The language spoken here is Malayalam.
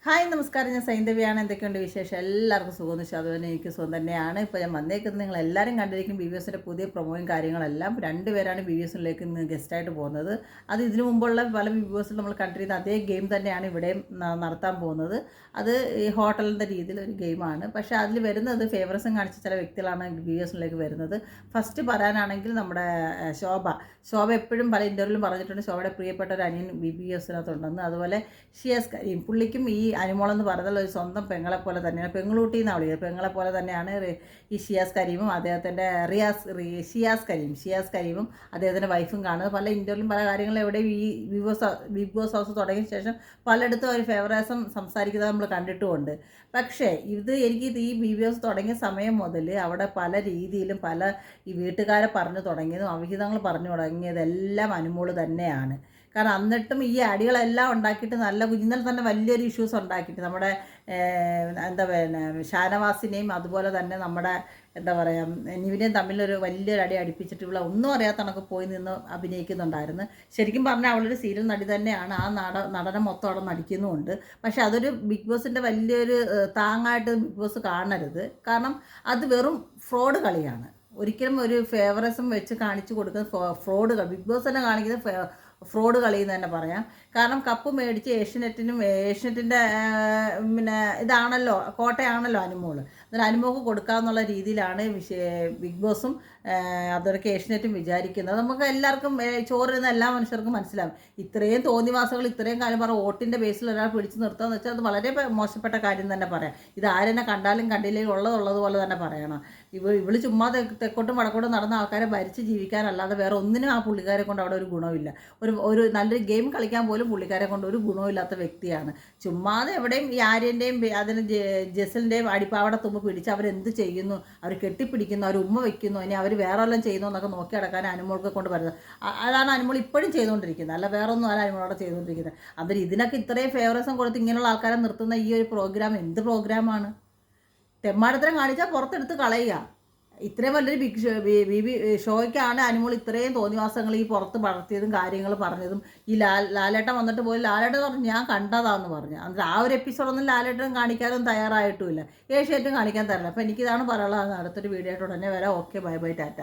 ഹായ് നമസ്കാരം, ഞാൻ സൈന്ധവിയാണ്. എന്തൊക്കെയുണ്ട് വിശേഷം? എല്ലാവർക്കും സുഖമെന്ന് വെച്ചാൽ അതുപോലെ എനിക്ക് സുഖം തന്നെയാണ്. ഇപ്പോൾ ഞാൻ വന്നേക്കുന്നത് നിങ്ങൾ എല്ലാവരും കണ്ടിരിക്കും ബി ബി എസിൻ്റെ പുതിയ പ്രൊമോയും കാര്യങ്ങളെല്ലാം. രണ്ടുപേരാണ് ബി ബി എസിലേക്ക് ഇന്ന് ഗസ്റ്റായിട്ട് പോകുന്നത്. അത് ഇതിനു മുമ്പുള്ള പല ബി ബി എസിൽ നമ്മൾ കണ്ടിരുന്ന അതേ ഗെയിം തന്നെയാണ് ഇവിടെയും നടത്താൻ പോകുന്നത്. അത് ഈ ഹോട്ടലിൻ്റെ രീതിയിൽ ഒരു ഗെയിമാണ്. പക്ഷേ അതിൽ വരുന്നത് ഫേവറസും കാണിച്ച ചില വ്യക്തികളാണ് ബി ബി എസിലേക്ക് വരുന്നത്. ഫസ്റ്റ് പറയാനാണെങ്കിൽ നമ്മുടെ ശോഭ എപ്പോഴും പല ഇൻ്റർവ്യൂവിലും പറഞ്ഞിട്ടുണ്ട് ശോഭയുടെ പ്രിയപ്പെട്ട ഒരു അനിയൻ ബി ബി എസിനകത്തുണ്ടെന്ന്. അതുപോലെ ഷിയാസ് കരീം, പുള്ളിക്കും ഈ അനുമോളെന്ന് പറഞ്ഞാൽ ഒരു സ്വന്തം പെങ്ങളെ പോലെ തന്നെയാണ്, പെങ്ങളൂട്ടി എന്നാണ് വിളിക്കുന്നത്, പെങ്ങളെ പോലെ തന്നെയാണ് ഈ ഷിയാസ് കരീമും അദ്ദേഹത്തിൻ്റെ ഷിയാസ് കരീമും അദ്ദേഹത്തിൻ്റെ വൈഫും കാണുന്നത്. പല ഇൻ്റർവ്യൂലും പല കാര്യങ്ങളും എവിടെയും ഈ ബിഗ് ബോസ് ഹൗസ് തുടങ്ങിയ ശേഷം പലയിടത്തും ഒരു ഫേവറേസം സംസാരിക്കുന്നത് നമ്മൾ കണ്ടിട്ടുമുണ്ട്. പക്ഷേ എനിക്ക് ഈ ബി ബി എസ് തുടങ്ങിയ സമയം മുതൽ അവിടെ പല രീതിയിലും പല ഈ വീട്ടുകാരെ പറഞ്ഞു തുടങ്ങിയതും അവിഹിതങ്ങൾ പറഞ്ഞു തുടങ്ങിയതെല്ലാം അനുമോള് തന്നെയാണ്. കാരണം എന്നിട്ടും ഈ അടികളെല്ലാം ഉണ്ടാക്കിയിട്ട് ഇന്നലെ തന്നെ വലിയൊരു ഇഷ്യൂസ് ഉണ്ടാക്കിയിട്ട് നമ്മുടെ ഷാനവാസിനെയും അതുപോലെ തന്നെ നമ്മുടെ നിവിനെയും തമ്മിലൊരു വലിയൊരു അടി അടുപ്പിച്ചിട്ട് ഇവിടെ ഒന്നും അറിയാത്ത കണക്ക് പോയി നിന്ന് അഭിനയിക്കുന്നുണ്ടായിരുന്നു. ശരിക്കും പറഞ്ഞാൽ അവളൊരു സീരിയൽ നടി തന്നെയാണ്. ആ നടനം മൊത്തം അവിടെ നടിക്കുന്നുമുണ്ട്. പക്ഷെ അതൊരു ബിഗ് ബോസിൻ്റെ വലിയൊരു താങ്ങായിട്ട് ബിഗ് ബോസ് കാണരുത്. കാരണം അത് വെറും ഫ്രോഡ് കളിയാണ്. ഒരിക്കലും ഒരു ഫേവറിസം വെച്ച് കാണിച്ചു കൊടുക്കുന്ന ഫ്രോഡ് ബിഗ് ബോസ് തന്നെ കാണിക്കുന്ന ഫ്രോഡ് കളിയെന്ന് തന്നെ പറയാം. കാരണം കപ്പ് മേടിച്ച് ഏഷ്യനെറ്റിൻ്റെ ഇതാണല്ലോ, കോട്ടയാണല്ലോ അനുമോള്. എന്നാൽ അനുമോൾക്ക് കൊടുക്കാമെന്നുള്ള രീതിയിലാണ് ബിഗ് ബോസും അതൊക്കെ ഏഷ്യനെറ്റും വിചാരിക്കുന്നത്. നമുക്ക് എല്ലാവർക്കും ചോറിരുന്ന എല്ലാ മനുഷ്യർക്കും മനസ്സിലാവും. ഇത്രയും തോന്നിവാസങ്ങൾ ഇത്രയും കാലം വോട്ടിൻ്റെ ബേസിൽ ഒരാൾ പിടിച്ചു നിർത്തുക എന്ന് വെച്ചാൽ അത് വളരെ മോശപ്പെട്ട കാര്യം തന്നെ പറയാം. ഇത് ആരെന്നെ കണ്ടാലും കണ്ടില്ലെങ്കിൽ ഉള്ളതുപോലെ തന്നെ പറയണം. ഇവള് ചുമ്മാ തെക്കോട്ടും വടക്കോട്ടും നടന്ന ആൾക്കാരെ ഭരിച്ച് ജീവിക്കാനല്ലാതെ വേറെ ഒന്നിനും ആ പുള്ളിക്കാരെ കൊണ്ട് അവിടെ ഒരു ഗുണമില്ല. ഒരു നല്ലൊരു ഗെയിം കളിക്കാൻ പോലും പുള്ളിക്കാരെ കൊണ്ട് ഒരു ഗുണമില്ലാത്ത വ്യക്തിയാണ്. ചുമ്മാതെ എവിടെയും ഈ ആര്യൻ്റെയും അതിന് ജസലിൻ്റെയും അടിപ്പാവടെ തുമ്പ് പിടിച്ച് അവരെന്ത് ചെയ്യുന്നു, അവർ കെട്ടിപ്പിടിക്കുന്നു, അവർ ഉമ്മ വയ്ക്കുന്നു, ഇനി അവർ വേറെ എല്ലാം ചെയ്യുന്നു എന്നൊക്കെ നോക്കി നടക്കാൻ അനുമോൾക്ക് കൊണ്ട് വരുന്നത്. അതാണ് അനുമോൾ ഇപ്പോഴും ചെയ്തുകൊണ്ടിരിക്കുന്നത്. അല്ല വേറെ ഒന്നും അല്ല അനുമോളോടെ ചെയ്തുകൊണ്ടിരിക്കുന്നത്. അതിൽ ഇതിനൊക്കെ ഇത്രയും ഫേവറേസം കൊടുത്ത് ഇങ്ങനെയുള്ള ആൾക്കാരെ നിർത്തുന്ന ഈ ഒരു പ്രോഗ്രാം എന്ത് പ്രോഗ്രാമാണ്? തെമ്മാടത്തരം കാണിച്ചാൽ പുറത്തെടുത്ത് കളയുക. ഇത്രയും വലിയൊരു ബി ഷോയ്ക്കാണ് അനുമോൾ ഇത്രയും തോന്നിവാസങ്ങൾ ഈ പുറത്ത് വളർത്തിയതും കാര്യങ്ങൾ പറഞ്ഞതും. ഈ ലാലേട്ടൻ വന്നിട്ട് പോയി ലാലേട്ടൻ പറഞ്ഞു ഞാൻ കണ്ടതാന്ന് പറഞ്ഞു. എന്നിട്ട് ആ ഒരു എപ്പിസോഡൊന്നും ലാലേട്ടൻ കാണിക്കാനും തയ്യാറായിട്ടുമില്ല, ഏഷ്യാനെറ്റും കാണിക്കാൻ തരില്ല. അപ്പോൾ എനിക്കിതാണ് പറയാനുള്ളത്. അടുത്തൊരു വീഡിയോ ആയിട്ട് ഉടനെ വരാം. Okay, bye bye, Tata.